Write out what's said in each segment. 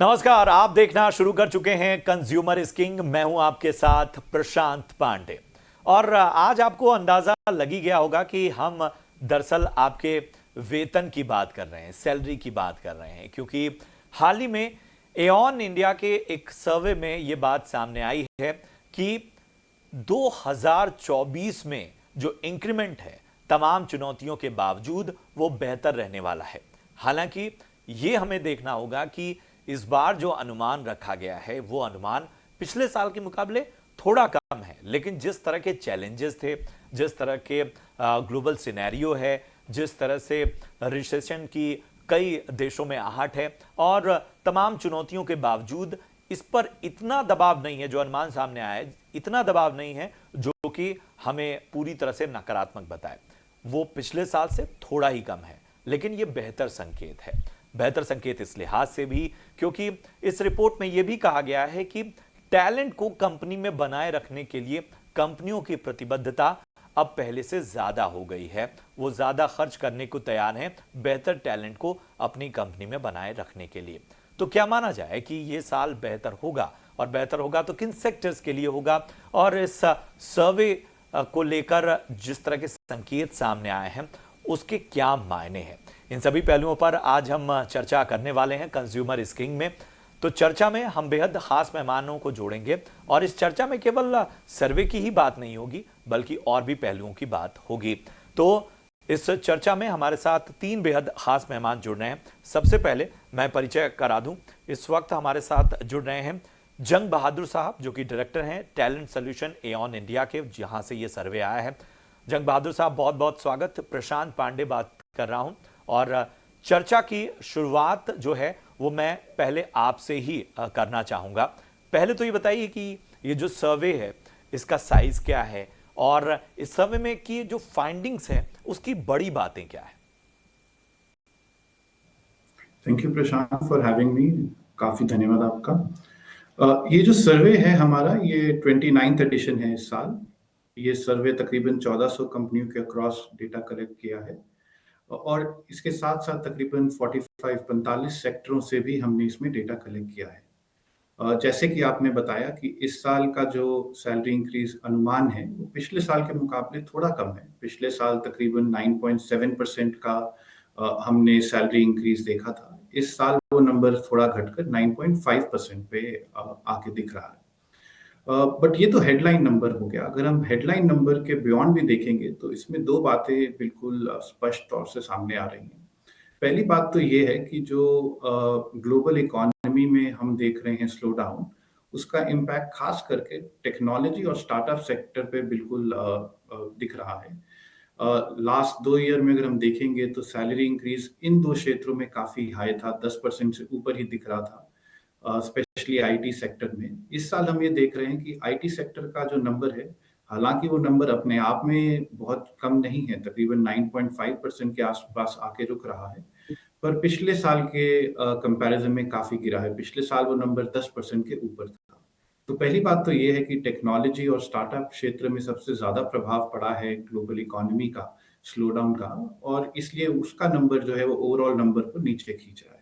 नमस्कार, आप देखना शुरू कर चुके हैं कंज्यूमर इज किंग। मैं हूं आपके साथ प्रशांत पांडे। और आज आपको अंदाजा लग ही गया होगा कि हम दरअसल आपके वेतन की बात कर रहे हैं, सैलरी की बात कर रहे हैं, क्योंकि हाल ही में एऑन इंडिया के एक सर्वे में यह बात सामने आई है कि 2024 में जो इंक्रीमेंट है, तमाम चुनौतियों के बावजूद वो बेहतर रहने वाला है। हालांकि ये हमें देखना होगा कि इस बार जो अनुमान रखा गया है वो अनुमान पिछले साल के मुकाबले थोड़ा कम है, लेकिन जिस तरह के चैलेंजेस थे, जिस तरह के ग्लोबल सिनेरियो है, जिस तरह से रिसेशन की कई देशों में आहट है और तमाम चुनौतियों के बावजूद इस पर इतना दबाव नहीं है। जो अनुमान सामने आया है, इतना दबाव नहीं है जो कि हमें पूरी तरह से नकारात्मक बताए। वो पिछले साल से थोड़ा ही कम है, लेकिन यह बेहतर संकेत है। बेहतर संकेत इस लिहाज से भी क्योंकि इस रिपोर्ट में यह भी कहा गया है कि टैलेंट को कंपनी में बनाए रखने के लिए कंपनियों की प्रतिबद्धता अब पहले से ज्यादा हो गई है। वो ज्यादा खर्च करने को तैयार हैं बेहतर टैलेंट को अपनी कंपनी में बनाए रखने के लिए। तो क्या माना जाए कि यह साल बेहतर होगा, और बेहतर होगा तो किन सेक्टर्स के लिए होगा? और इस सर्वे को लेकर जिस तरह के संकेत सामने आए हैं उसके क्या मायने हैं, इन सभी पहलुओं पर आज हम चर्चा करने वाले हैं कंज्यूमर इज किंग में। तो चर्चा में हम बेहद खास मेहमानों को जोड़ेंगे और इस चर्चा में केवल सर्वे की ही बात नहीं होगी बल्कि और भी पहलुओं की बात होगी। तो इस चर्चा में हमारे साथ तीन बेहद खास मेहमान जुड़ रहे हैं। सबसे पहले मैं परिचय करा दूं, इस वक्त हमारे साथ जुड़ रहे हैं जंग बहादुर साहब, जो कि डायरेक्टर हैं टैलेंट सोल्यूशन एऑन इंडिया के, जहां से ये सर्वे आया है। जंग बहादुर साहब, बहुत बहुत स्वागत। प्रशांत पांडे बात कर रहा हूं और चर्चा की शुरुआत जो है वो मैं पहले आपसे ही करना चाहूंगा। पहले तो ये बताइए कि ये जो सर्वे है इसका साइज क्या है और इस सर्वे में की जो फाइंडिंग्स है उसकी बड़ी बातें क्या है? Thank you Prashant for having me. काफी धन्यवाद आपका। ये जो सर्वे है हमारा, ये 29th एडिशन है इस साल। ये सर्वे तकरीबन 1400 कंपनियों के अक्रॉस डेटा कलेक्ट किया है और इसके साथ साथ तकरीबन 45 सेक्टरों से भी हमने इसमें डेटा कलेक्ट किया है। जैसे कि आपने बताया कि इस साल का जो सैलरी इंक्रीज अनुमान है वो पिछले साल के मुकाबले थोड़ा कम है। पिछले साल तकरीबन 9.7% का हमने सैलरी इंक्रीज देखा था। इस साल वो नंबर थोड़ा घटकर 9.5% पे आके दिख रहा है। बट ये तो हेडलाइन नंबर हो गया। अगर हम हेडलाइन नंबर के बियॉन्ड भी देखेंगे तो इसमें दो बातें बिल्कुल स्पष्ट तौर से सामने आ रही हैं। पहली बात तो ये है कि जो ग्लोबल इकोनॉमी में हम देख रहे हैं स्लो डाउन, उसका इम्पैक्ट खास करके टेक्नोलॉजी और स्टार्टअप सेक्टर पे बिल्कुल दिख रहा है। लास्ट 2 ईयर में अगर हम देखेंगे तो सैलरी इंक्रीज इन दो क्षेत्रों में काफी हाई था, 10% से ऊपर ही दिख रहा था, स्पेशली आईटी सेक्टर में। इस साल हम ये देख रहे हैं कि आईटी सेक्टर का जो नंबर है, हालांकि वो नंबर अपने आप में बहुत कम नहीं है, तकरीबन 9.5% के आसपास आके रुक रहा है, पर पिछले साल के कंपैरिजन में काफी गिरा है। पिछले साल वो नंबर 10% के ऊपर था। तो पहली बात तो ये है कि टेक्नोलॉजी और स्टार्टअप क्षेत्र में सबसे ज्यादा प्रभाव पड़ा है ग्लोबल इकोनॉमी का, स्लो डाउन का, और इसलिए उसका नंबर जो है वो ओवरऑल नंबर को नीचे खींच रहा है।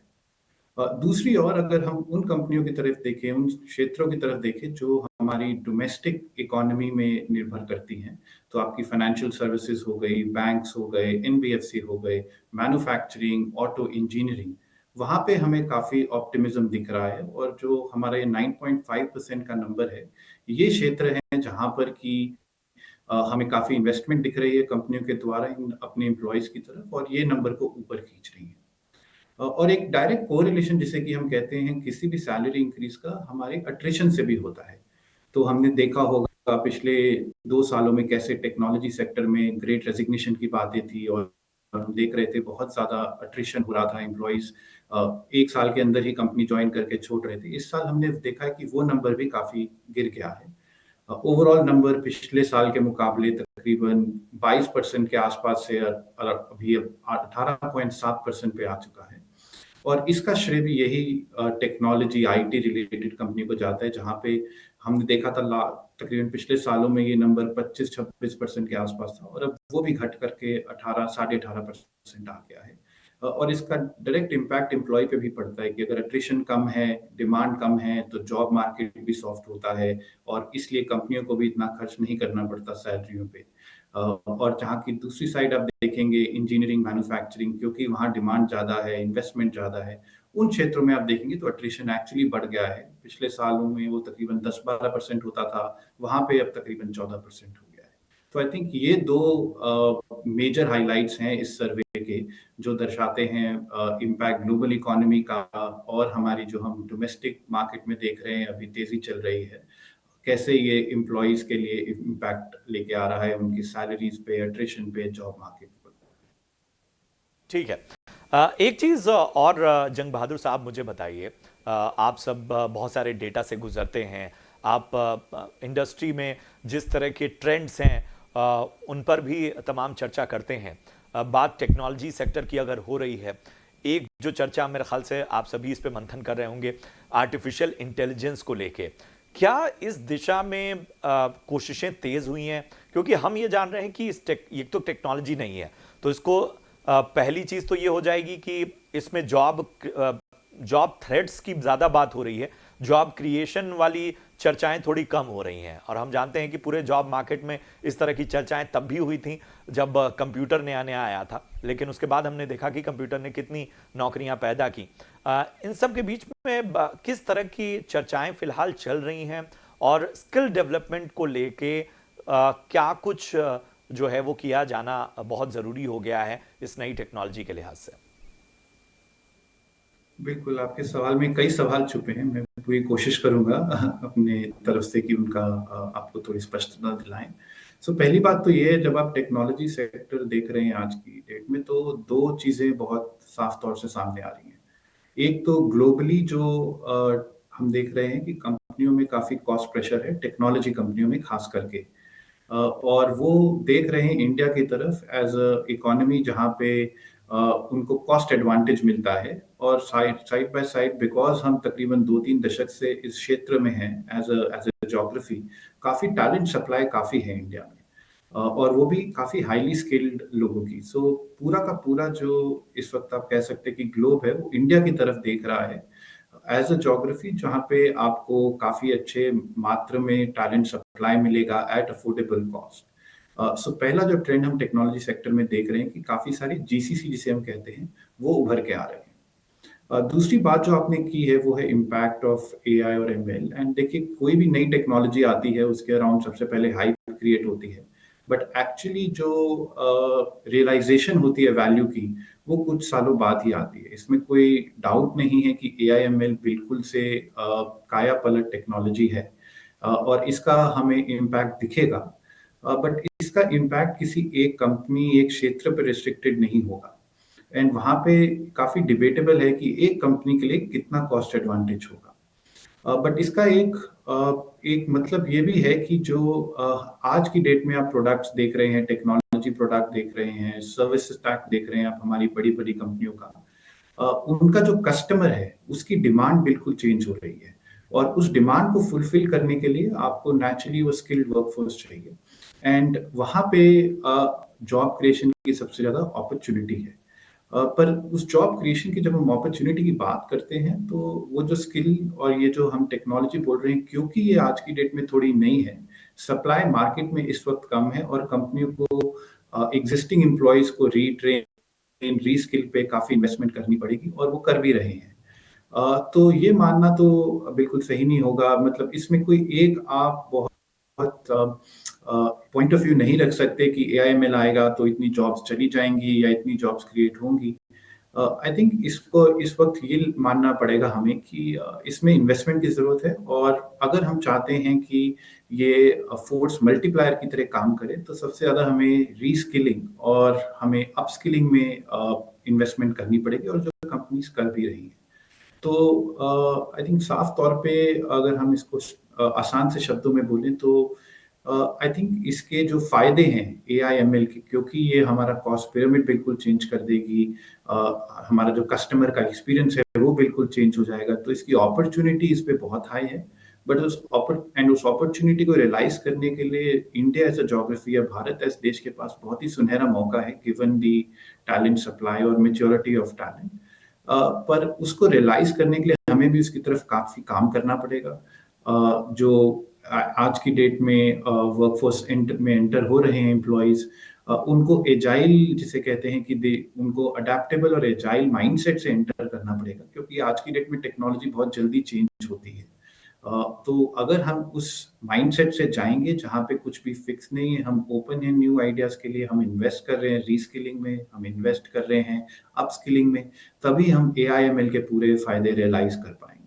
दूसरी ओर अगर हम उन कंपनियों की तरफ देखें, उन क्षेत्रों की तरफ देखें जो हमारी डोमेस्टिक इकोनॉमी में निर्भर करती हैं, तो आपकी फाइनेंशियल सर्विसेज हो गई, बैंक्स हो गए, एनबीएफसी हो गए, मैन्युफैक्चरिंग, ऑटो इंजीनियरिंग, वहां पे हमें काफी ऑप्टिमिज्म दिख रहा है। और जो हमारा ये 9.5% का नंबर है, ये क्षेत्र है जहां पर कि हमें काफी इन्वेस्टमेंट दिख रही है कंपनियों के द्वारा इन अपने एम्प्लॉयज की तरफ, और ये नंबर को ऊपर खींच रही है। और एक डायरेक्ट कोरिलेशन जिसे कि हम कहते हैं किसी भी सैलरी इंक्रीज का हमारे अट्रिशन से भी होता है। तो हमने देखा होगा पिछले 2 सालों में कैसे टेक्नोलॉजी सेक्टर में ग्रेट रेजिग्नेशन की बातें थी, और हम देख रहे थे बहुत ज्यादा अट्रिशन हो रहा था। एम्प्लॉयज 1 साल के अंदर ही कंपनी ज्वाइन करके छोड़ रहे थे। इस साल हमने देखा है कि वो नंबर भी काफी गिर गया है। ओवरऑल नंबर पिछले साल के मुकाबले तकरीबन 22% के आसपास से अभी 18.7% पे आ चुका है। और इसका श्रेय भी यही टेक्नोलॉजी आईटी रिलेटेड कंपनी को जाता है, जहां पे हमने देखा था तकरीबन पिछले सालों में ये नंबर 25-26% के आसपास था, और अब वो भी घट करके 18 साढ़े 18% आ गया है। और इसका डायरेक्ट इम्पैक्ट एम्प्लॉय पे भी पड़ता है कि अगर अट्रिशन कम है, डिमांड कम है, तो जॉब मार्केट भी सॉफ्ट होता है और इसलिए कंपनियों को भी इतना खर्च नहीं करना पड़ता सैलरियों पे। और जहाँ की दूसरी साइड आप देखेंगे इंजीनियरिंग, मैन्युफैक्चरिंग, क्योंकि वहाँ डिमांड ज़्यादा है, इन्वेस्टमेंट ज़्यादा है, उन क्षेत्रों में आप देखेंगे तो अट्रिशन एक्चुअली बढ़ गया है। पिछले सालों में वो तकरीबन 10-12% होता था, वहाँ पे अब तकरीबन 14% हो गया है। तो आई थिंक ये दो मेजर हाइलाइट्स हैं इस सर्वे के, जो दर्शाते हैं इम्पैक्ट ग्लोबल इकोनॉमी का और हमारी जो हम डोमेस्टिक मार्केट में देख रहे हैं अभी तेजी चल रही है, कैसे ये एम्प्लॉयज के लिए इम्पैक्ट लेके आ रहा है उनकी सैलरीज पे, अट्रिशन पे, जॉब मार्केट पर। ठीक है। एक चीज़ और जंग बहादुर साहब मुझे बताइए, आप सब बहुत सारे डेटा से गुजरते हैं, आप इंडस्ट्री में जिस तरह के ट्रेंड्स हैं उन पर भी तमाम चर्चा करते हैं। बात टेक्नोलॉजी सेक्टर की अगर हो रही है, एक जो चर्चा मेरे ख्याल से आप सभी इस पे मंथन कर रहे होंगे, आर्टिफिशियल इंटेलिजेंस को लेके, क्या इस दिशा में कोशिशें तेज़ हुई हैं? क्योंकि हम ये जान रहे हैं कि ये तो टेक्नोलॉजी नहीं है, तो इसको पहली चीज़ तो ये हो जाएगी कि इसमें जॉब थ्रेट्स की ज़्यादा बात हो रही है, जॉब क्रिएशन वाली चर्चाएं थोड़ी कम हो रही हैं। और हम जानते हैं कि पूरे जॉब मार्केट में इस तरह की चर्चाएं तब भी हुई थी जब कंप्यूटर नया नया आया था, लेकिन उसके बाद हमने देखा कि कंप्यूटर ने कितनी नौकरियां पैदा की। इन सब के बीच में किस तरह की चर्चाएं फिलहाल चल रही हैं और स्किल डेवलपमेंट को लेके क्या कुछ जो है वो किया जाना बहुत ज़रूरी हो गया है इस नई टेक्नोलॉजी के लिहाज से? बिल्कुल, आपके सवाल में कई सवाल छुपे हैं। मैं पूरी कोशिश करूँगा अपने तरफ से कि उनका आपको थोड़ी स्पष्टता दिलाएँ। पहली बात तो ये है, जब आप टेक्नोलॉजी सेक्टर देख रहे हैं आज की डेट में, तो 2 चीज़ें बहुत साफ तौर से सामने आ रही हैं। एक तो ग्लोबली जो हम देख रहे हैं कि कंपनियों में काफ़ी कॉस्ट प्रेशर है, टेक्नोलॉजी कंपनियों में खास करके। और वो देख रहे हैं इंडिया की तरफ एज अ इकोनॉमी जहाँ पे उनको कॉस्ट एडवांटेज मिलता है, और side side by side because हम तकरीबन 2-3 दशक से इस क्षेत्र में हैं एज अ ज्योग्राफी, काफ़ी टैलेंट सप्लाई काफ़ी है इंडिया में, और वो भी काफ़ी हाईली स्किल्ड लोगों की। पूरा का पूरा जो इस वक्त आप कह सकते हैं कि ग्लोब है, वो इंडिया की तरफ देख रहा है एज अ ज्योग्राफी, जहाँ पे आपको काफ़ी अच्छे मात्रा में टैलेंट सप्लाई मिलेगा एट अफोर्डेबल कॉस्ट। पहला जो ट्रेंड हम टेक्नोलॉजी सेक्टर में देख रहे हैं कि काफ़ी सारी जीसीसी जिसे हम कहते हैं, वो उभर के आ रहे हैं। दूसरी बात जो आपने की है वो है इम्पैक्ट ऑफ एआई और एमएल। एंड देखिए, कोई भी नई टेक्नोलॉजी आती है उसके अराउंड सबसे पहले हाइप क्रिएट होती है, बट एक्चुअली जो रियलाइजेशन होती है वैल्यू की, वो कुछ सालों बाद ही आती है। इसमें कोई डाउट नहीं है कि एआई एमएल बिल्कुल से काया पलट टेक्नोलॉजी है, और इसका हमें इम्पैक्ट दिखेगा, बट इसका इम्पैक्ट किसी एक कंपनी, एक क्षेत्र पर रिस्ट्रिक्टेड नहीं होगा। एंड वहाँ पे काफ़ी डिबेटेबल है कि एक कंपनी के लिए कितना कॉस्ट एडवांटेज होगा। बट इसका एक मतलब ये भी है कि जो आज की डेट में आप प्रोडक्ट्स देख रहे हैं, टेक्नोलॉजी प्रोडक्ट देख रहे हैं, सर्विस स्टैक देख रहे हैं आप हमारी बड़ी-बड़ी कंपनियों का, उनका जो कस्टमर है, उसकी डिमांड बिल्कुल चेंज हो रही है, और उस डिमांड को फुलफिल करने के लिए आपको नेचुरली वो स्किल्ड वर्कफोर्स चाहिए। एंड वहाँ पे जॉब क्रिएशन की सबसे ज़्यादा अपॉर्चुनिटी है। पर उस जॉब क्रिएशन की जब हम अपॉर्चुनिटी की बात करते हैं, तो वो जो स्किल और ये जो हम टेक्नोलॉजी बोल रहे हैं, क्योंकि ये आज की डेट में थोड़ी नई है, सप्लाई मार्केट में इस वक्त कम है, और कंपनियों को एग्जिस्टिंग एम्प्लॉयज को रीट्रेन, रीस्किल पे काफ़ी इन्वेस्टमेंट करनी पड़ेगी, और वो कर भी रहे हैं। तो ये मानना तो बिल्कुल सही नहीं होगा। मतलब इसमें कोई एक आप बहुत पॉइंट ऑफ व्यू नहीं रख सकते कि एआईएमएल आएगा तो इतनी जॉब्स चली जाएंगी या इतनी जॉब्स क्रिएट होंगी। आई थिंक इसको इस वक्त ये मानना पड़ेगा हमें कि इसमें इन्वेस्टमेंट की ज़रूरत है, और अगर हम चाहते हैं कि ये फोर्स मल्टीप्लायर की तरह काम करे, तो सबसे ज़्यादा हमें रीस्किलिंग और हमें अपस्किलिंग में इन्वेस्टमेंट करनी पड़ेगी, और जो कंपनीज कर भी रही हैं। तो आई थिंक साफ तौर पे अगर हम इसको आसान से शब्दों में बोलें, तो आई थिंक इसके जो फायदे हैं एआईएमएल के, क्योंकि ये हमारा कॉस्ट पिरामिड बिल्कुल चेंज कर देगी, हमारा जो कस्टमर का एक्सपीरियंस है वो बिल्कुल चेंज हो जाएगा, तो इसकी अपॉर्चुनिटी इस पे बहुत हाई है। बट उस अपॉर्चुनिटी को रियलाइज करने के लिए इंडिया एज अ जोग्राफी या भारत एज देश के पास बहुत ही सुनहरा मौका है, गिवन दी टैलेंट सप्लाई और मेच्योरिटी ऑफ टैलेंट। पर उसको रियलाइज करने के लिए हमें भी उसकी तरफ काफी काम करना पड़ेगा। जो आज की डेट में वर्कफोर्स में एंटर हो रहे हैं एम्प्लॉयज, उनको एजाइल जिसे कहते हैं कि दे उनको अडेप्टेबल और एजाइल माइंडसेट से एंटर करना पड़ेगा, क्योंकि आज की डेट में टेक्नोलॉजी बहुत जल्दी चेंज होती है। तो अगर हम उस माइंडसेट से जाएंगे जहाँ पे कुछ भी फिक्स नहीं है, हम ओपन हैं न्यू आइडियाज के लिए, हम इन्वेस्ट कर रहे हैं रीस्किलिंग में, हम इन्वेस्ट कर रहे हैं अपस्किलिंग में, तभी हम AIML के पूरे फायदे रियलाइज कर पाएंगे।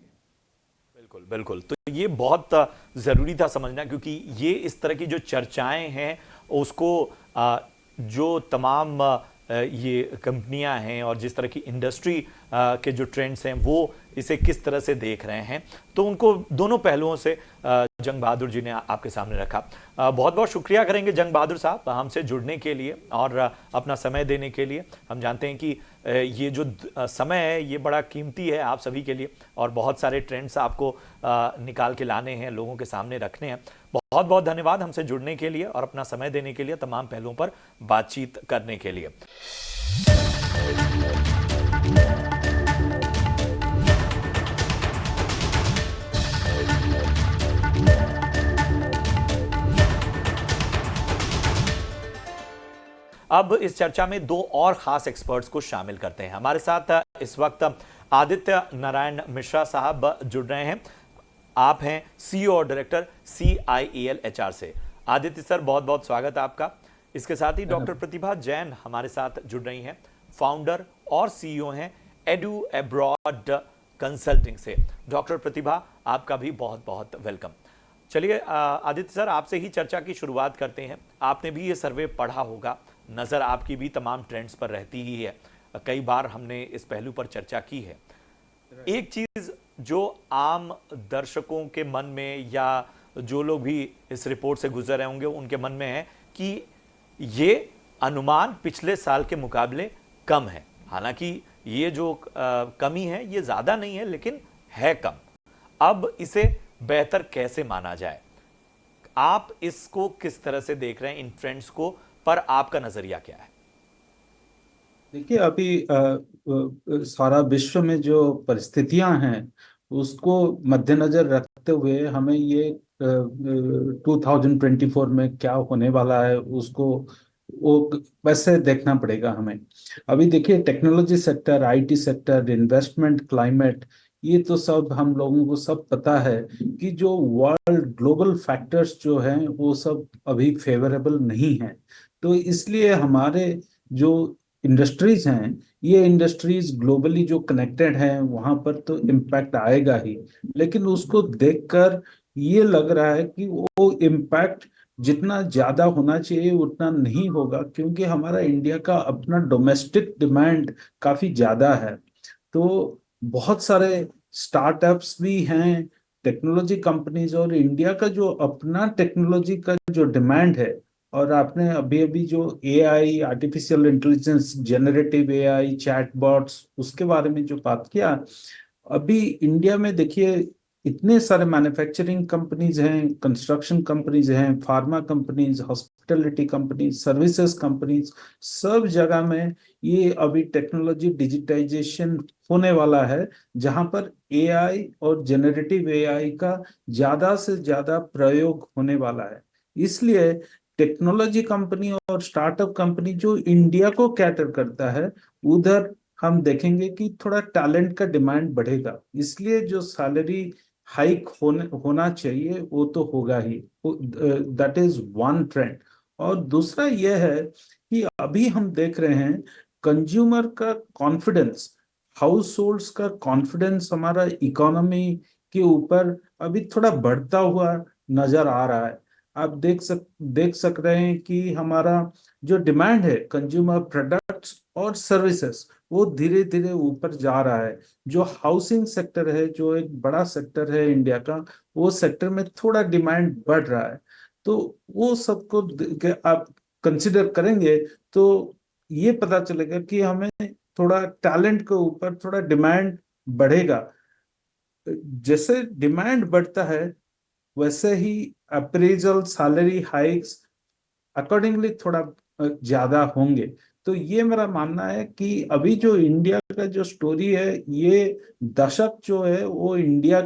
बिल्कुल बिल्कुल, तो ये बहुत ज़रूरी था समझना, क्योंकि ये इस तरह की जो चर्चाएं हैं उसको जो तमाम ये कंपनियां हैं और जिस तरह की इंडस्ट्री के जो ट्रेंड्स हैं वो इसे किस तरह से देख रहे हैं, तो उनको दोनों पहलुओं से जंग बहादुर जी ने आपके सामने रखा। बहुत बहुत शुक्रिया करेंगे जंग बहादुर साहब हमसे जुड़ने के लिए और अपना समय देने के लिए। हम जानते हैं कि ये जो समय है ये बड़ा कीमती है आप सभी के लिए, और बहुत सारे ट्रेंड्स आपको निकाल के लाने हैं, लोगों के सामने रखने हैं। बहुत बहुत धन्यवाद हमसे जुड़ने के लिए और अपना समय देने के लिए, तमाम पहलुओं पर बातचीत करने के लिए। अब इस चर्चा में दो और खास एक्सपर्ट्स को शामिल करते हैं। हमारे साथ इस वक्त आदित्य नारायण मिश्रा साहब जुड़ रहे हैं। आप हैं CEO और डायरेक्टर CIEL HR से। आदित्य सर, बहुत बहुत स्वागत है आपका। इसके साथ ही डॉक्टर प्रतिभा जैन हमारे साथ जुड़ रही हैं, फाउंडर और CEO हैं एडू अब्रॉड कंसल्टिंग से। डॉक्टर प्रतिभा, आपका भी बहुत बहुत वेलकम। चलिए आदित्य सर, आपसे ही चर्चा की शुरुआत करते हैं। आपने भी ये सर्वे पढ़ा होगा, नज़र आपकी भी तमाम ट्रेंड्स पर रहती ही है, कई बार हमने इस पहलू पर चर्चा की है। एक चीज़ जो आम दर्शकों के मन में या जो लोग भी इस रिपोर्ट से गुजर रहे होंगे उनके मन में है कि ये अनुमान पिछले साल के मुकाबले कम है। हालांकि ये जो कमी है ये ज़्यादा नहीं है, लेकिन है कम। अब इसे बेहतर कैसे माना जाए? आप इसको किस तरह से देख रहे हैं, इन ट्रेंड्स को, पर आपका नजरिया क्या है? देखिए, अभी सारा विश्व में जो परिस्थितियां हैं उसको मद्देनजर रखते हुए हमें ये 2024 में क्या होने वाला है उसको वो वैसे देखना पड़ेगा हमें। अभी देखिए, technology sector, IT sector, investment climate, ये तो सब हम लोगों को सब पता है कि जो वर्ल्ड ग्लोबल फैक्टर्स जो हैं वो सब अभी फेवरेबल नहीं हैं। तो इसलिए हमारे जो इंडस्ट्रीज हैं, ये इंडस्ट्रीज ग्लोबली जो कनेक्टेड हैं वहां पर तो इम्पैक्ट आएगा ही, लेकिन उसको देखकर ये लग रहा है कि वो इम्पैक्ट जितना ज्यादा होना चाहिए उतना नहीं होगा, क्योंकि हमारा इंडिया का अपना डोमेस्टिक डिमांड काफी ज्यादा है। तो बहुत सारे स्टार्टअप्स भी हैं, टेक्नोलॉजी कंपनीज, और इंडिया का जो अपना टेक्नोलॉजी का जो डिमांड है। और आपने अभी अभी जो AI, artificial intelligence, generative AI, chatbots, उसके बारे में जो बात किया, अभी इंडिया में देखिए इतने सारे मैन्युफैक्चरिंग कंपनीज हैं, कंस्ट्रक्शन कंपनीज हैं, pharma companies, hospitality companies, services companies, सब जगह में ये अभी टेक्नोलॉजी डिजिटाइजेशन होने वाला है, जहां पर AI और जनरेटिव AI का ज्यादा से ज्यादा प्रयोग होने वाला है। इसलिए टेक्नोलॉजी कंपनी और स्टार्टअप कंपनी जो इंडिया को कैटर करता है, उधर हम देखेंगे कि थोड़ा टैलेंट का डिमांड बढ़ेगा। इसलिए जो सैलरी हाइक होना चाहिए वो तो होगा ही। That is one trend. और दूसरा यह है कि अभी हम देख रहे हैं कंज्यूमर का कॉन्फिडेंस, हाउस होल्ड्स का कॉन्फिडेंस हमारा इकोनॉमी के ऊपर अभी थोड़ा बढ़ता हुआ नजर आ रहा है। आप देख सक रहे हैं कि हमारा जो डिमांड है कंज्यूमर प्रोडक्ट्स और सर्विसेज, वो धीरे धीरे ऊपर जा रहा है। जो हाउसिंग सेक्टर है, जो एक बड़ा सेक्टर है इंडिया का, वो सेक्टर में थोड़ा डिमांड बढ़ रहा है। तो वो सबको आप कंसिडर करेंगे तो ये पता चलेगा कि हमें थोड़ा टैलेंट के ऊपर थोड़ा डिमांड बढ़ेगा। जैसे डिमांड बढ़ता है वैसे ही अप्रेजल सैलरी हाइक्स अकॉर्डिंगली थोड़ा ज्यादा होंगे। तो ये मेरा मानना है कि अभी जो इंडिया का जो स्टोरी है, ये दशक जो है वो इंडिया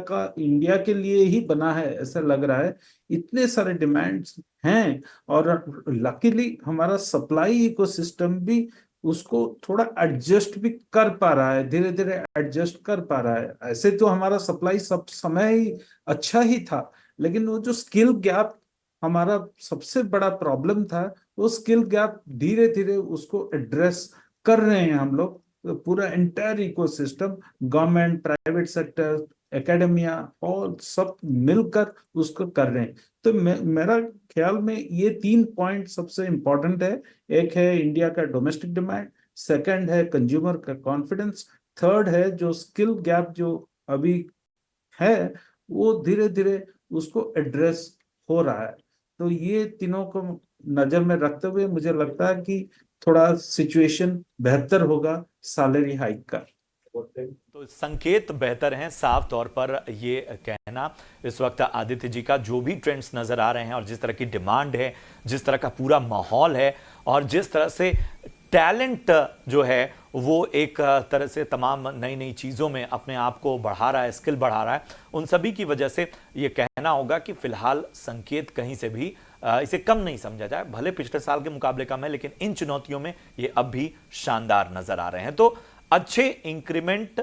के लिए ही बना है ऐसा लग रहा है। इतने सारे डिमांड्स हैं, और लकीली हमारा सप्लाई इकोसिस्टम भी उसको थोड़ा एडजस्ट भी कर पा रहा है, धीरे धीरे एडजस्ट कर पा रहा है। ऐसे तो हमारा सप्लाई सब समय ही अच्छा ही था, लेकिन वो जो स्किल गैप हमारा सबसे बड़ा प्रॉब्लम था, वो स्किल गैप धीरे धीरे उसको एड्रेस कर रहे हैं हम लोग। तो पूरा entire ecosystem, government, private sector, academia, और सब मिलकर उसको कर रहे हैं। तो मेरा ख्याल में ये 3 पॉइंट सबसे इंपॉर्टेंट है। एक है इंडिया का डोमेस्टिक डिमांड, सेकंड है कंज्यूमर का कॉन्फिडेंस, थर्ड है जो स्किल गैप जो अभी है वो धीरे धीरे उसको एड्रेस हो रहा है। तो ये तीनों को नजर में रखते हुए मुझे लगता है कि थोड़ा सिचुएशन बेहतर होगा सैलरी हाइक का। तो संकेत बेहतर हैं, साफ तौर पर ये कहना इस वक्त आदित्य जी का। जो भी ट्रेंड्स नजर आ रहे हैं और जिस तरह की डिमांड है, जिस तरह का पूरा माहौल है, और जिस तरह से टैलेंट जो है वो एक तरह से तमाम नई नई चीज़ों में अपने आप को बढ़ा रहा है, स्किल बढ़ा रहा है, उन सभी की वजह से ये कहना होगा कि फिलहाल संकेत कहीं से भी इसे कम नहीं समझा जाए। भले पिछले साल के मुकाबले कम है, लेकिन इन चुनौतियों में ये अब भी शानदार नजर आ रहे हैं। तो अच्छे इंक्रीमेंट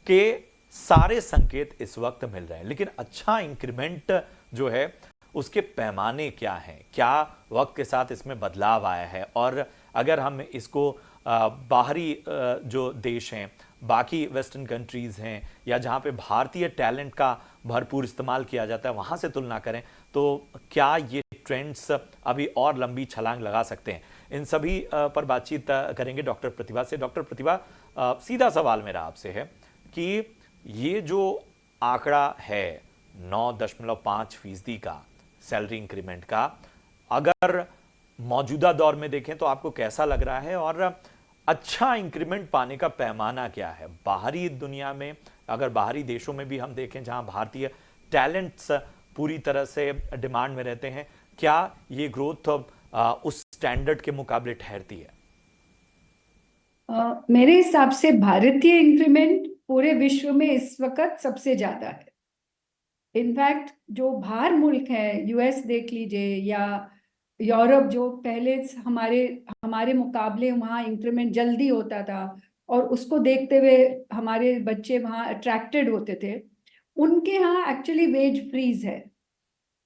के सारे संकेत इस वक्त मिल रहे हैं, लेकिन अच्छा इंक्रीमेंट जो है उसके पैमाने क्या हैं, क्या वक्त के साथ इसमें बदलाव आया है? और अगर हम इसको बाहरी जो देश हैं, बाकी वेस्टर्न कंट्रीज़ हैं, या जहाँ पे भारतीय टैलेंट का भरपूर इस्तेमाल किया जाता है, वहाँ से तुलना करें, तो क्या ये ट्रेंड्स अभी और लंबी छलांग लगा सकते हैं? इन सभी पर बातचीत करेंगे डॉक्टर प्रतिभा से। डॉक्टर प्रतिभा, सीधा सवाल मेरा आपसे है कि ये जो आंकड़ा है 9.5% का सैलरी इंक्रीमेंट का, अगर मौजूदा दौर में देखें तो आपको कैसा लग रहा है? और अच्छा इंक्रीमेंट पाने का पैमाना क्या है बाहरी दुनिया में? अगर बाहरी देशों में भी हम देखें जहां भारतीय टैलेंट्स पूरी तरह से डिमांड में रहते हैं, क्या ये ग्रोथ उस स्टैंडर्ड के मुकाबले ठहरती है? मेरे हिसाब से भारतीय इंक्रीमेंट पूरे विश्व में इस वक्त सबसे ज्यादा है। इनफैक्ट जो बाहर मुल्क है, यूएस देख लीजिए, या यूरोप, जो पहले हमारे हमारे मुकाबले वहाँ इंक्रीमेंट जल्दी होता था और उसको देखते हुए हमारे बच्चे वहाँ अट्रैक्टेड होते थे, उनके यहाँ एक्चुअली वेज फ्रीज है।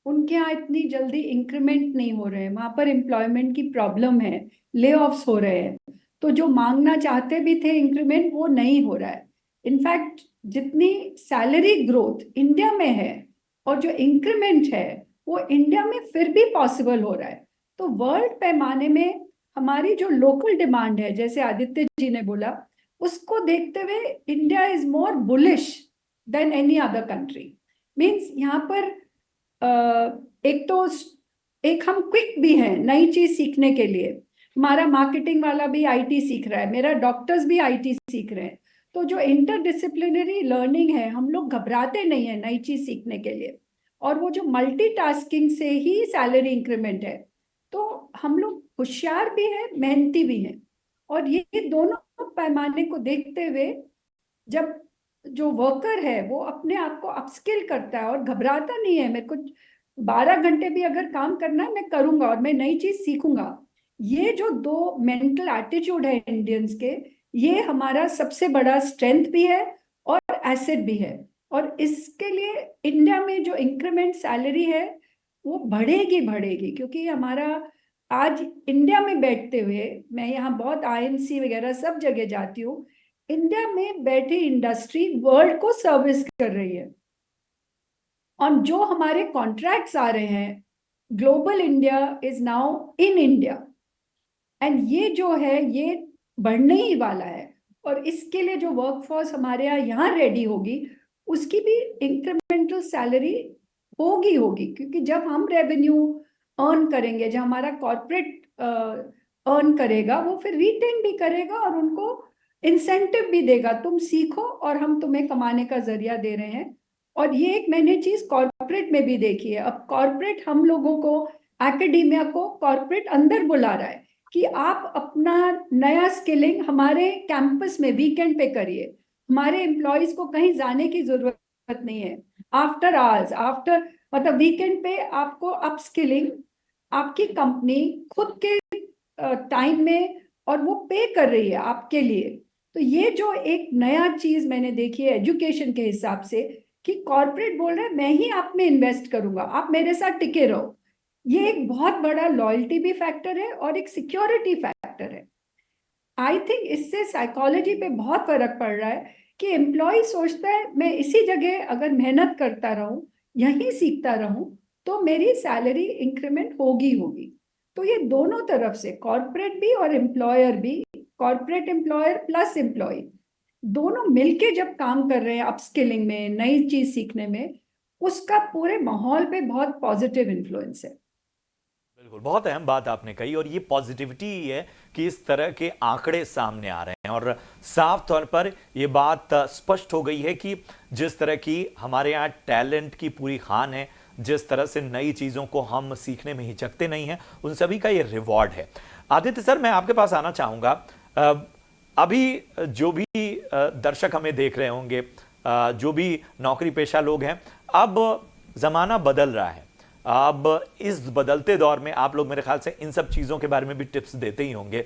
उनके यहाँ इतनी जल्दी इंक्रीमेंट नहीं हो रहे हैं, वहाँ पर एम्प्लॉयमेंट की प्रॉब्लम है, ले ऑफ्स हो रहे हैं। तो जो मांगना चाहते भी थे इंक्रीमेंट, वो नहीं हो रहा है। इनफैक्ट जितनी सैलरी ग्रोथ इंडिया में है और जो इंक्रीमेंट है वो इंडिया में फिर भी पॉसिबल हो रहा है। तो वर्ल्ड पैमाने में हमारी जो लोकल डिमांड है, जैसे आदित्य जी ने बोला, उसको देखते हुए India is more bullish than any other country. Means यहाँ पर एक हम क्विक भी हैं नई चीज सीखने के लिए। हमारा मार्केटिंग वाला भी आईटी सीख रहा है, मेरा डॉक्टर्स भी आईटी सीख रहे हैं। तो जो इंटरडिसिप्लिनरी लर्निंग है, हम लोग घबराते नहीं है नई चीज सीखने के लिए। और वो जो मल्टीटास्किंग से ही सैलरी इंक्रीमेंट है, तो हम लोग होशियार भी हैं, मेहनती भी हैं। और ये दोनों पैमाने को देखते हुए जब जो वर्कर है वो अपने आप को अपस्किल करता है और घबराता नहीं है, मेरे को 12 घंटे भी अगर काम करना है मैं करूंगा और मैं नई चीज सीखूंगा। ये जो दो मेंटल एटीट्यूड है इंडियंस के, ये हमारा सबसे बड़ा स्ट्रेंथ भी है और एसेट भी है। और इसके लिए इंडिया में जो इंक्रीमेंट सैलरी है वो बढ़ेगी बढ़ेगी, क्योंकि हमारा आज इंडिया में बैठते हुए, मैं यहाँ बहुत आईएमसी वगैरह सब जगह जाती हूँ, इंडिया में बैठी इंडस्ट्री वर्ल्ड को सर्विस कर रही है। और जो हमारे कॉन्ट्रैक्ट्स आ रहे हैं, global India is now in India, and ये जो है ये बढ़ने ही वाला है। और इसके लिए जो वर्कफोर्स हमारे यहाँ रेडी होगी, उसकी भी इंक्रीमेंटल सैलरी होगी, क्योंकि जब हम रेवेन्यू अर्न करेंगे, जब हमारा कॉर्पोरेट अर्न करेगा, वो फिर रिटेन भी करेगा और उनको इंसेंटिव भी देगा, तुम सीखो और हम तुम्हें कमाने का जरिया दे रहे हैं। और ये एक मैंने चीज कॉर्पोरेट कॉर्पोरेट में भी देखिए, अब कॉर्पोरेट हम लोगों को, एकेडेमिया को कॉर्पोरेट अंदर बुला रहा है कि आप अपना नया स्किलिंग हमारे कैंपस में वीकेंड पे करिए, हमारे एम्प्लॉयज को कहीं जाने की जरूरत नहीं है, आफ्टर आवर्स, आफ्टर मतलब वीकेंड पे आपको अपस्किलिंग आपकी कंपनी खुद के टाइम में और वो पे कर रही है आपके लिए। तो ये जो एक नया चीज मैंने देखी है एजुकेशन के हिसाब से कि कॉर्पोरेट बोल रहा है मैं ही आप में इन्वेस्ट करूंगा, आप मेरे साथ टिके रहो, ये एक बहुत बड़ा लॉयल्टी भी फैक्टर है और एक सिक्योरिटी फैक्टर है। आई थिंक इससे साइकोलॉजी पे बहुत फर्क पड़ रहा है कि एम्प्लॉय सोचता है मैं इसी जगह अगर मेहनत करता रहूं, यहीं सीखता रहूं, तो मेरी सैलरी इंक्रीमेंट होगी। तो ये दोनों तरफ से कॉर्पोरेट भी और एम्प्लॉयर भी, कॉर्पोरेट एम्प्लॉयर प्लस एम्प्लॉय दोनों मिलके जब काम कर रहे हैं अपस्किलिंग में, नई चीज सीखने में, उसका पूरे माहौल पे बहुत पॉजिटिव इन्फ्लुएंस है। बिल्कुल, बहुत अहम बात आपने कही और ये पॉजिटिविटी ही है कि इस तरह के आंकड़े सामने आ रहे हैं और साफ तौर पर ये बात स्पष्ट हो गई है कि जिस तरह की हमारे यहाँ टैलेंट की पूरी खान है, जिस तरह से नई चीज़ों को हम सीखने में हिचकते नहीं हैं, उन सभी का ये रिवॉर्ड है। आदित्य सर, मैं आपके पास आना चाहूँगा। अभी जो भी दर्शक हमें देख रहे होंगे, जो भी नौकरी पेशा लोग हैं, अब ज़माना बदल रहा है। अब इस बदलते दौर में आप लोग मेरे ख्याल से इन सब चीज़ों के बारे में भी टिप्स देते ही होंगे।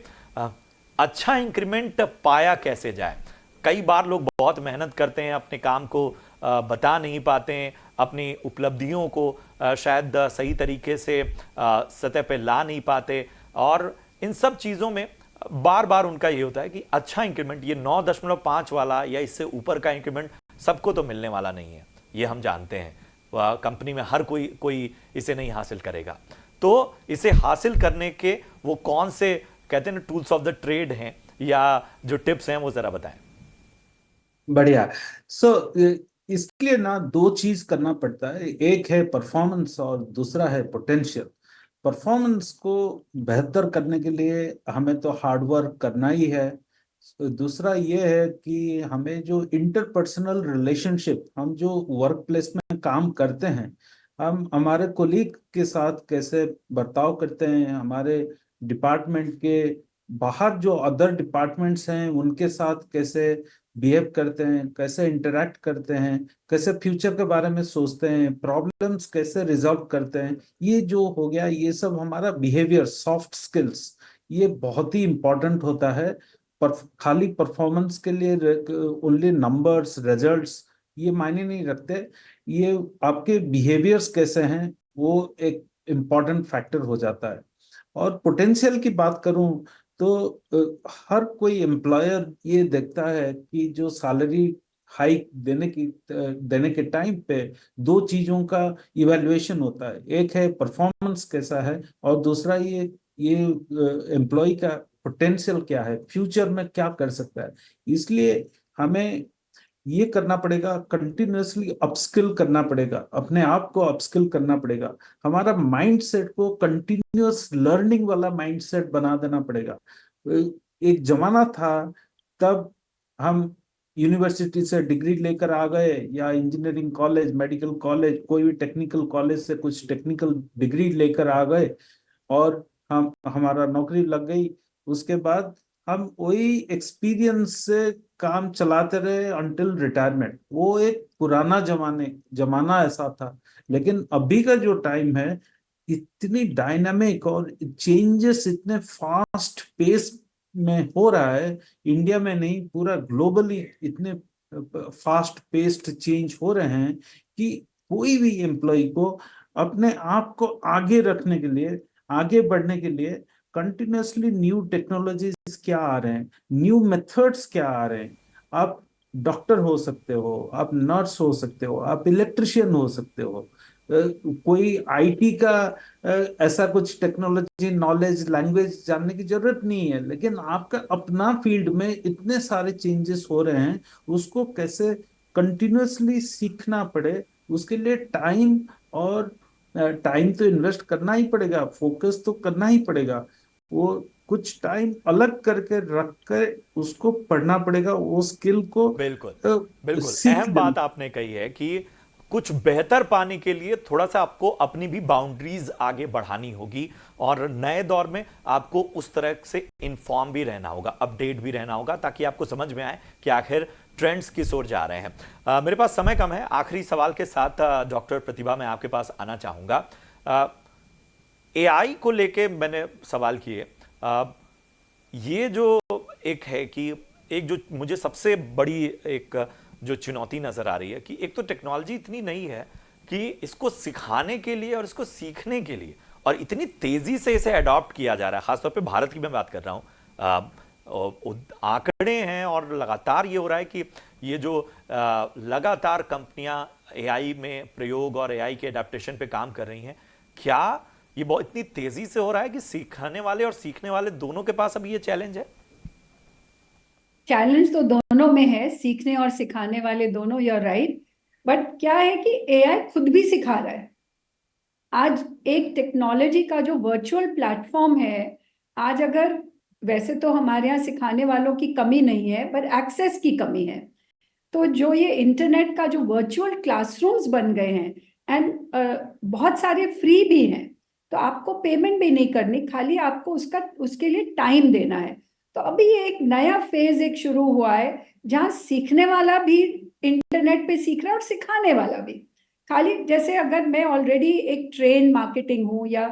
अच्छा इंक्रीमेंट पाया कैसे जाए? कई बार लोग बहुत मेहनत करते हैं, अपने काम को बता नहीं पाते हैं, अपनी उपलब्धियों को शायद सही तरीके से सतह पे ला नहीं पाते, और इन सब चीज़ों में बार बार उनका ये होता है कि अच्छा इंक्रीमेंट, ये 9.5 वाला या इससे ऊपर का इंक्रीमेंट सबको तो मिलने वाला नहीं है, ये हम जानते हैं। कंपनी में हर कोई इसे नहीं हासिल करेगा। तो इसे हासिल करने के वो कौन से, कहते हैं ना, टूल्स ऑफ द ट्रेड हैं या जो टिप्स हैं, वो जरा बताएं। बढ़िया। इसके लिए ना दो चीज करना पड़ता है, एक है परफॉर्मेंस और दूसरा है पोटेंशियल। परफॉर्मेंस को बेहतर करने के लिए हमें तो हार्ड वर्क करना ही है। दूसरा ये है कि हमें जो इंटरपर्सनल रिलेशनशिप, हम जो वर्क प्लेस में काम करते हैं, हम हमारे कोलीग के साथ कैसे बर्ताव करते हैं, हमारे डिपार्टमेंट के बाहर जो अदर डिपार्टमेंट्स हैं उनके साथ कैसे बिहेव करते हैं, कैसे इंटरेक्ट करते हैं, कैसे फ्यूचर के बारे में सोचते हैं, प्रॉब्लम्स कैसे रिजॉल्व करते हैं, ये जो हो गया, ये सब हमारा बिहेवियर, सॉफ्ट स्किल्स, ये बहुत ही इंपॉर्टेंट होता है। पर खाली परफॉर्मेंस के लिए ओनली नंबर्स, रिजल्ट्स ये मायने नहीं रखते, ये आपके बिहेवियर्स कैसे हैं वो एक इम्पॉर्टेंट फैक्टर हो जाता है। और पोटेंशियल की बात करूं तो हर कोई एम्प्लॉयर ये देखता है कि जो सैलरी हाइक देने के टाइम पे दो चीजों का इवैल्यूएशन होता है, एक है परफॉर्मेंस कैसा है और दूसरा ये एम्प्लॉय का पोटेंशियल क्या है, फ्यूचर में क्या कर सकता है। इसलिए हमें ये करना पड़ेगा, कंटिन्यूअसली अपस्किल करना पड़ेगा, अपने आप को अपस्किल करना पड़ेगा, हमारा माइंडसेट को कंटिन्यूअस लर्निंग वाला माइंडसेट बना देना पड़ेगा। एक जमाना था तब हम यूनिवर्सिटी से डिग्री लेकर आ गए या इंजीनियरिंग कॉलेज, मेडिकल कॉलेज, कोई भी टेक्निकल कॉलेज से कुछ टेक्निकल डिग्री लेकर आ गए और हमारा नौकरी लग गई। उसके बाद हम वही एक्सपीरियंस से काम चलाते रहे अंटिल रिटायरमेंट। वो एक पुराना जमाना ऐसा था। लेकिन अभी का जो टाइम है, इतनी डायनामिक और चेंजेस इतने फास्ट पेस में हो रहा है, इंडिया में नहीं पूरा ग्लोबली इतने फास्ट पेस्ड चेंज हो रहे हैं कि कोई भी एम्प्लॉय को अपने आप को आगे रखने के लिए, आगे बढ़ने के लिए कंटिन्यूअसली न्यू टेक्नोलॉजीज क्या आ रहे हैं, न्यू मेथड्स क्या आ रहे हैं। आप डॉक्टर हो सकते हो, आप नर्स हो सकते हो, आप इलेक्ट्रिशियन हो सकते हो, कोई आईटी का ऐसा कुछ टेक्नोलॉजी नॉलेज लैंग्वेज जानने की जरूरत नहीं है। लेकिन आपका अपना फील्ड में इतने सारे चेंजेस हो रहे हैं, उसको कैसे कंटिन्यूअसली सीखना पड़े, उसके लिए टाइम तो इन्वेस्ट करना ही पड़ेगा, फोकस तो करना ही पड़ेगा। वो कुछ टाइम अलग करके रख कर उसको पढ़ना पड़ेगा, वो स्किल को बिल्कुल बिल्कुल, सीख अहम बात आपने कही है कि कुछ बेहतर पाने के लिए थोड़ा सा आपको अपनी भी बाउंड्रीज आगे बढ़ानी होगी और नए दौर में आपको उस तरह से इन्फॉर्म भी रहना होगा, अपडेट भी रहना होगा, ताकि आपको समझ में आए कि आखिर ट्रेंड्स किस ओर जा रहे हैं। मेरे पास समय कम है, आखिरी सवाल के साथ डॉक्टर प्रतिभा मैं आपके पास आना चाहूंगा। एआई को लेके मैंने सवाल किए। ये जो एक है कि एक जो मुझे सबसे बड़ी एक जो चुनौती नजर आ रही है कि एक तो टेक्नोलॉजी इतनी नई है कि इसको सिखाने के लिए और इसको सीखने के लिए और इतनी तेजी से इसे अडॉप्ट किया जा रहा है, खासतौर पे भारत की मैं बात कर रहा हूँ। आंकड़े हैं और लगातार ये हो रहा है कि ये जो लगातार कंपनियां एआई में प्रयोग और एआई के एडेप्टेशन पे काम कर रही हैं, क्या ये बहुत इतनी तेजी से हो रहा है कि सिखाने वाले और सीखने वाले दोनों के पास अभी ये चैलेंज है? चैलेंज तो दोनों में है, सीखने और सिखाने वाले दोनों, यूर राइट। बट क्या है कि एआई खुद भी सिखा रहा है। आज एक टेक्नोलॉजी का जो वर्चुअल प्लेटफॉर्म है, आज अगर वैसे तो हमारे यहाँ सिखाने वालों की कमी नहीं है, पर एक्सेस की कमी है। तो जो ये इंटरनेट का जो वर्चुअल क्लासरूम्स बन गए हैं एंड बहुत सारे फ्री भी हैं, तो आपको पेमेंट भी नहीं करनी, खाली आपको उसके लिए टाइम देना है। तो अभी ये एक नया फेज एक शुरू हुआ है जहाँ सीखने वाला भी इंटरनेट पे सीख रहा है और सिखाने वाला भी। खाली जैसे अगर मैं ऑलरेडी एक ट्रेन मार्केटिंग हूँ या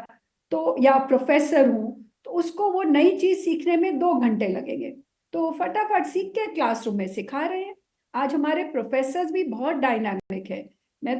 प्रोफेसर हूँ, तो उसको वो नई चीज सीखने में 2 घंटे लगेंगे, तो फटाफट सीख के क्लासरूम में सिखा रहे हैं। आज हमारे प्रोफेसर्स भी बहुत डायनामिक है। मैं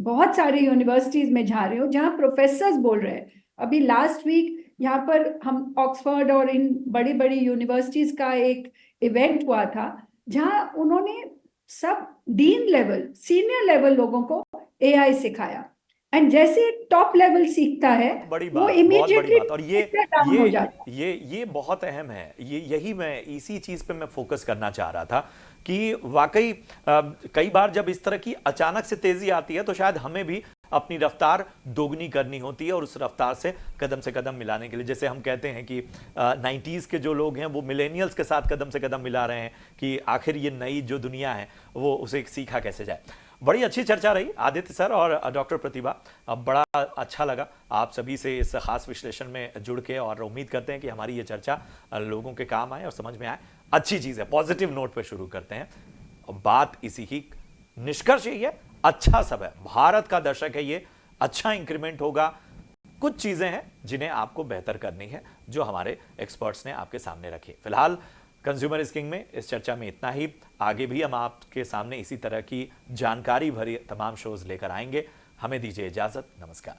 बहुत सारे यूनिवर्सिटीज में जा रही हूँ जहाँ प्रोफेसर्स बोल रहे हैं। अभी लास्ट वीक यहाँ पर हम ऑक्सफोर्ड और इन बड़ी बड़ी यूनिवर्सिटीज का एक इवेंट हुआ था जहाँ उन्होंने सब डीन लेवल, सीनियर लेवल लोगों को एआई सिखाया। एंड जैसे टॉप लेवल सीखता है बड़ी वो बात, बहुत बड़ी इमीडिएटली बात। और हो जाता है। ये बहुत अहम है। यही मैं इसी चीज पे मैं फोकस करना चाह रहा था कि वाकई कई बार जब इस तरह की अचानक से तेजी आती है तो शायद हमें भी अपनी रफ्तार दोगुनी करनी होती है और उस रफ्तार से कदम मिलाने के लिए, जैसे हम कहते हैं कि 90s के जो लोग हैं वो मिलेनियल्स के साथ कदम मिला रहे हैं कि आखिर ये नई जो दुनिया है वो उसे सीखा कैसे जाए। बड़ी अच्छी चर्चा रही आदित्य सर और डॉक्टर प्रतिभा, बड़ा अच्छा लगा आप सभी से इस खास विश्लेषण में जुड़ के, और उम्मीद करते हैं कि हमारी ये चर्चा लोगों के काम आए और समझ में आए। अच्छी चीज़ है, पॉजिटिव नोट पे शुरू करते हैं। बात इसी की, निष्कर्ष यही है, अच्छा सब है, भारत का दशक है ये, अच्छा इंक्रीमेंट होगा। कुछ चीज़ें हैं जिन्हें आपको बेहतर करनी है जो हमारे एक्सपर्ट्स ने आपके सामने रखी। फिलहाल कंज्यूमर इज किंग में इस चर्चा में इतना ही। आगे भी हम आपके सामने इसी तरह की जानकारी भरी तमाम शोज लेकर आएंगे। हमें दीजिए इजाजत, नमस्कार।